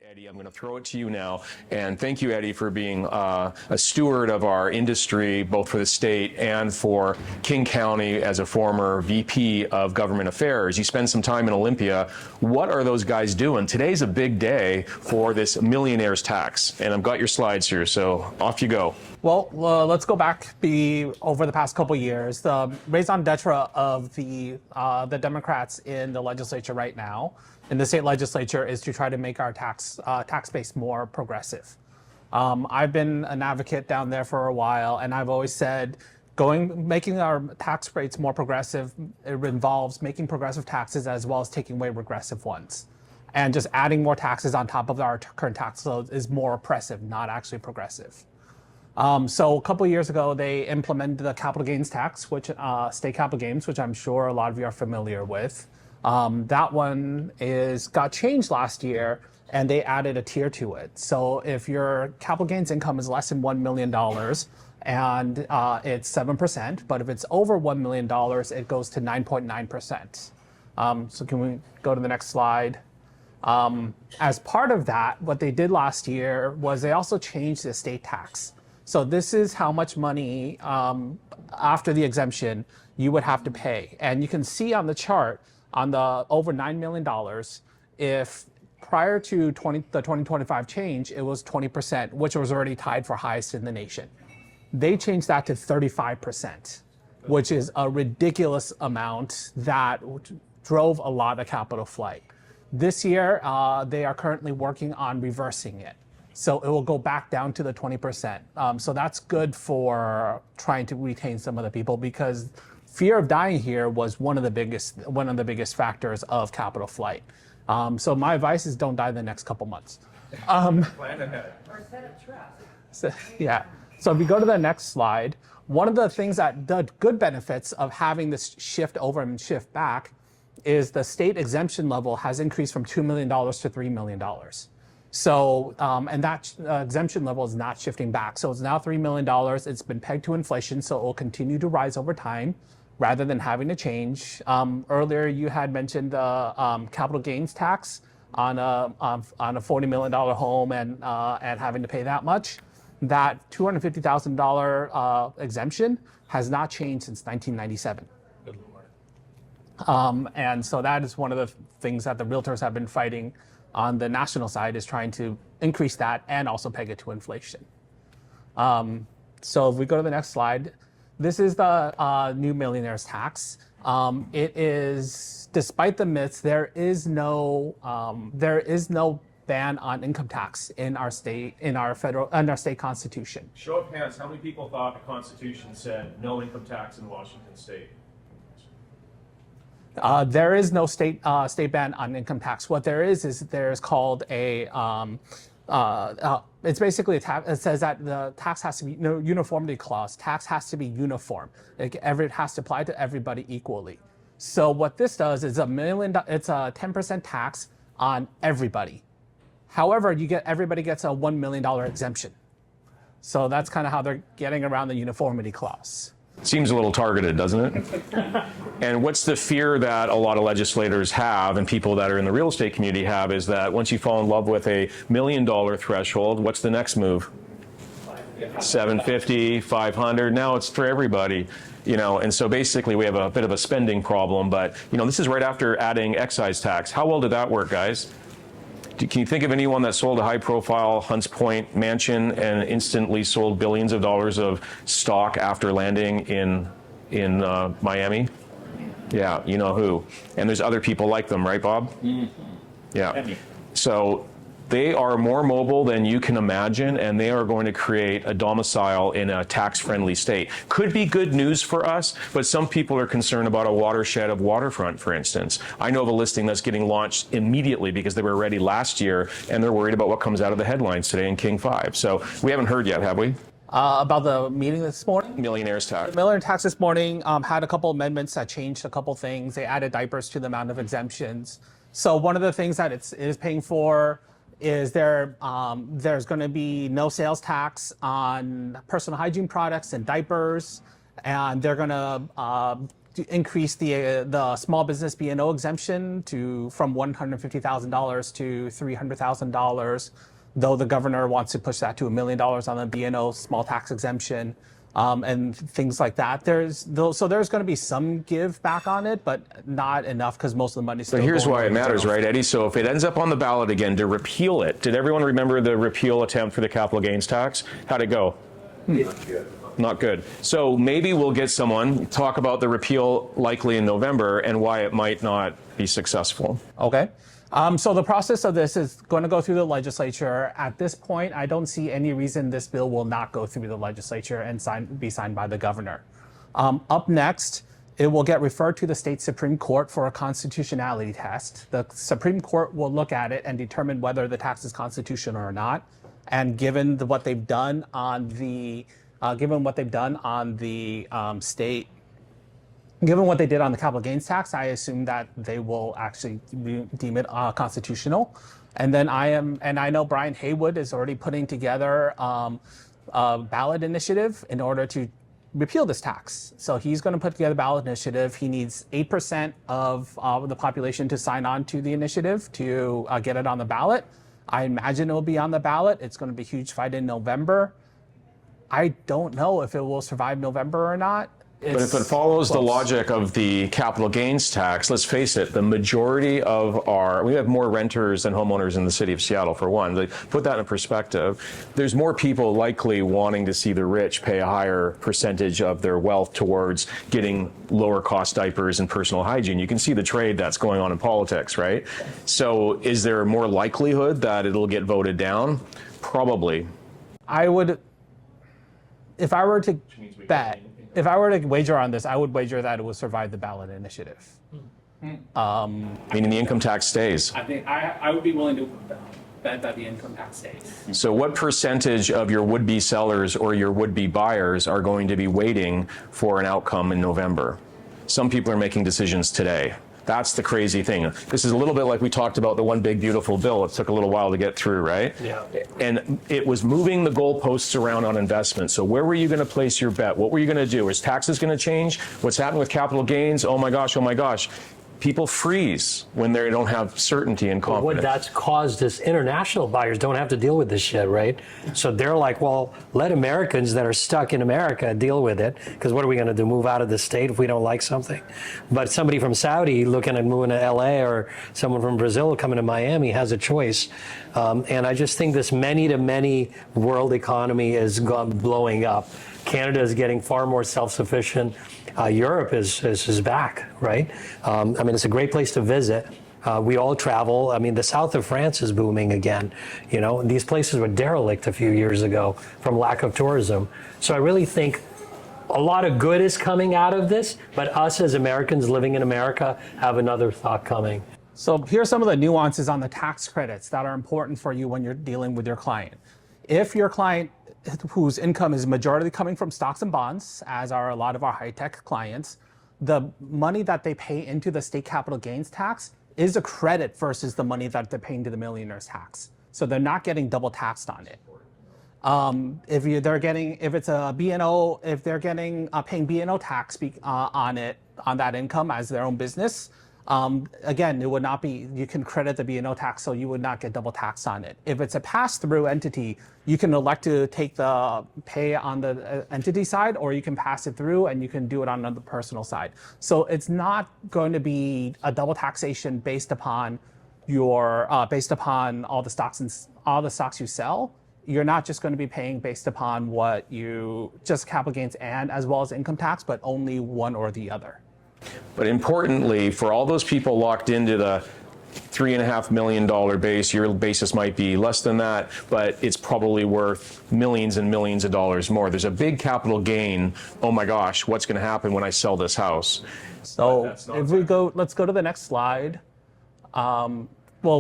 Eddie, I'm going to throw it to you now. And thank you, Eddie, for being a steward of our industry, both for the state and for King County as a former VP of Government Affairs. You spend some time in Olympia. What are those guys doing? Today's a big day for this millionaire's tax. And I've got your slides here, so off you go. Well, let's go back over the past couple of years. The raison d'etre of the Democrats in the legislature right now, in the state legislature, is to try to make our tax base more progressive. I've been an advocate down there for a while, and I've always said making our tax rates more progressive, it involves making progressive taxes as well as taking away regressive ones. And just adding more taxes on top of our current tax load is more oppressive, not actually progressive. So a couple of years ago, they implemented the capital gains tax, which state capital gains, which I'm sure a lot of you are familiar with. That one got changed last year, and they added a tier to it. So if your capital gains income is less than $1 million, and it's 7%, but if it's over $1 million, it goes to 9.9%. So can we go to the next slide? As part of that, what they did last year was they also changed the estate tax. So this is how much money after the exemption you would have to pay. And you can see on the chart on the over $9 million, if prior to the 2025 change, it was 20%, which was already tied for highest in the nation. They changed that to 35%, which is a ridiculous amount that drove a lot of capital flight. This year, they are currently working on reversing it. So it will go back down to the 20%. So that's good for trying to retain some of the people, because fear of dying here was one of the biggest factors of capital flight. So my advice is don't die in the next couple months. Plan ahead. Or set a trap. Yeah. So if we go to the next slide, one of the things the good benefits of having this shift over and shift back is the state exemption level has increased from $2 million to $3 million. So, and that exemption level is not shifting back. So it's now $3 million. It's been pegged to inflation, so it will continue to rise over time rather than having to change. Earlier, you had mentioned the capital gains tax on a $40 million home and having to pay that much. That $250,000 exemption has not changed since 1997. Good Lord. And so that is one of the things that the realtors have been fighting on the national side, is trying to increase that and also peg it to inflation. So if we go to the next slide, this is the new millionaire's tax. It is, despite the myths, there is no ban on income tax in our state, in our state constitution. Show of hands, how many people thought the Constitution said no income tax in Washington state? There is no state ban on income tax. What there is there's called a, it's basically a tax. It says that the tax has to be, uniformity clause. Tax has to be uniform. It has to apply to everybody equally. So what this does is it's a 10% tax on everybody. However, everybody gets a $1 million exemption. So that's kind of how they're getting around the uniformity clause. Seems a little targeted, doesn't it? And what's the fear that a lot of legislators have and people that are in the real estate community have, is that once you fall in love with a $1 million threshold, what's the next move? 750, 500. Now it's for everybody, and so basically we have a bit of a spending problem, but this is right after adding excise tax. How well did that work, guys? Can you think of anyone that sold a high-profile Hunts Point mansion and instantly sold billions of dollars of stock after landing in Miami? Yeah, you know who. And there's other people like them, right, Bob? Mm-hmm. Yeah. So they are more mobile than you can imagine, and they are going to create a domicile in a tax-friendly state. Could be good news for us, but some people are concerned about a watershed of waterfront, for instance. I know of a listing that's getting launched immediately because they were ready last year, and they're worried about what comes out of the headlines today in King 5. So we haven't heard yet, have we? About the meeting this morning? Millionaire's tax. The millionaire tax this morning had a couple amendments that changed a couple things. They added diapers to the amount of exemptions. So one of the things that it is paying for is there's going to be no sales tax on personal hygiene products and diapers, and they're going to to increase the small business B&O exemption from $150,000 to $300,000, though the governor wants to push that to $1 million on the B&O small tax exemption. And things like that. So there's going to be some give back on it, but not enough because most of the money's still But here's going why over it the matters, general. right, Eddie? So if it ends up on the ballot again to repeal it, did everyone remember the repeal attempt for the capital gains tax? How'd it go? Not good. So maybe we'll get someone talk about the repeal likely in November and why it might not be successful. Okay. So the process of this is going to go through the legislature. At this point, I don't see any reason this bill will not go through the legislature and be signed by the governor. Up next, it will get referred to the state Supreme Court for a constitutionality test. The Supreme Court will look at it and determine whether the tax is constitutional or not. And given what they've done on the state. Given what they did on the capital gains tax, I assume that they will actually deem it constitutional. And then I know Brian Haywood is already putting together a ballot initiative in order to repeal this tax. So he's going to put together a ballot initiative. He needs 8% of the population to sign on to the initiative to get it on the ballot. I imagine it will be on the ballot. It's going to be a huge fight in November. I don't know if it will survive November or not. But if it follows the logic of the capital gains tax, let's face it, the majority we have more renters than homeowners in the city of Seattle, for one. Like, put that in perspective. There's more people likely wanting to see the rich pay a higher percentage of their wealth towards getting lower cost diapers and personal hygiene. You can see the trade that's going on in politics, right? So is there more likelihood that it'll get voted down? Probably. If I were to wager on this, I would wager that it will survive the ballot initiative. Meaning the income tax stays. I think I would be willing to bet that the income tax stays. So what percentage of your would-be sellers or your would-be buyers are going to be waiting for an outcome in November? Some people are making decisions today. That's the crazy thing. This is a little bit like we talked about the one big beautiful bill. It took a little while to get through, right? Yeah. And it was moving the goalposts around on investment. So where were you going to place your bet? What were you going to do? Is taxes going to change? What's happened with capital gains? Oh my gosh, oh my gosh. People freeze when they don't have certainty and confidence. What that's caused is international buyers don't have to deal with this shit, right? So they're like, well, let Americans that are stuck in America deal with it, because what are we going to do, move out of the state if we don't like something? But somebody from Saudi looking at moving to LA, or someone from Brazil coming to Miami has a choice. And I just think this many-to-many world economy is blowing up. Canada is getting far more self-sufficient. Europe is back, right? I mean, it's a great place to visit. We all travel. I mean, the south of France is booming again. You know, these places were derelict a few years ago from lack of tourism. So I really think a lot of good is coming out of this, but us as Americans living in America have another thought coming. So here's some of the nuances on the tax credits that are important for you when you're dealing with your client. If your client whose income is majority coming from stocks and bonds, as are a lot of our high-tech clients, the money that they pay into the state capital gains tax is a credit versus the money that they're paying to the millionaire's tax. So they're not getting double taxed on it. If they're paying B&O tax on that income as their own business, again, it would not be, you can credit the B&O tax, so you would not get double taxed on it. If it's a pass-through entity, you can elect to take the pay on the entity side, or you can pass it through and you can do it on the personal side. So it's not going to be a double taxation based upon all the stocks you sell. You're not just going to be paying based upon just capital gains and as well as income tax, but only one or the other. But importantly, for all those people locked into the $3.5 million base, your basis might be less than that, but it's probably worth millions and millions of dollars more. There's a big capital gain. Oh my gosh, what's going to happen when I sell this house? So let's go to the next slide. Well,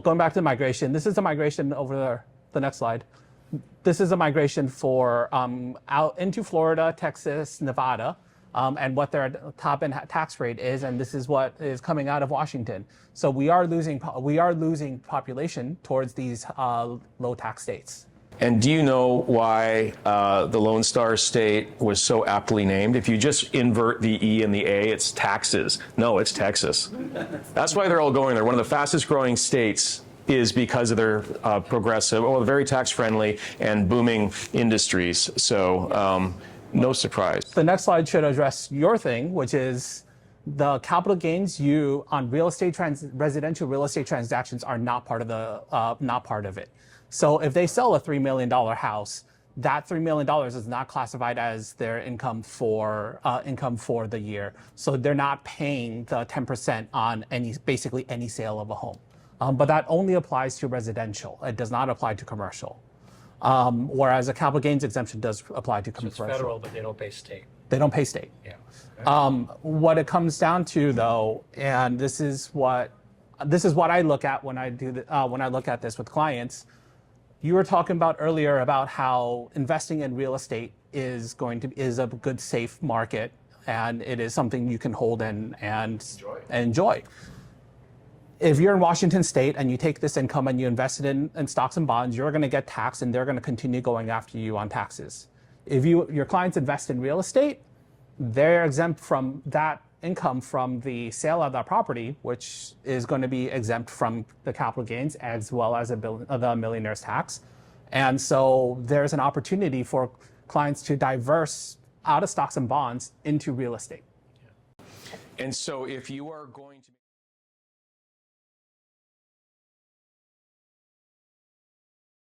going back to the migration, this is the migration over the next slide. This is a migration for out into Florida, Texas, Nevada. And what their top end tax rate is, and this is what is coming out of Washington. So we are losing population towards these low tax states. And do you know why the Lone Star State was so aptly named? If you just invert the E and the A, it's taxes. No, it's Texas. That's why they're all going there. One of the fastest growing states is because of their progressive, very tax-friendly and booming industries. So no surprise. The next slide should address your thing, which is the capital gains you on residential real estate transactions are not part of it. So if they sell a $3 million house, that $3 million is not classified as their income for the year. So they're not paying the 10% on basically any sale of a home. But that only applies to residential. It does not apply to commercial. Whereas a capital gains exemption does apply to commercial. It's federal, but they don't pay state. They don't pay state. Yeah. What it comes down to, though, and this is what I look at when I look at this with clients. You were talking about earlier about how investing in real estate is a good, safe market, and it is something you can hold and enjoy. If you're in Washington State and you take this income and you invest it in stocks and bonds, you're going to get taxed, and they're going to continue going after you on taxes. If your clients invest in real estate, they're exempt from that income from the sale of that property, which is going to be exempt from the capital gains as well as the millionaire's tax. And so there's an opportunity for clients to diverse out of stocks and bonds into real estate. And so if you are going to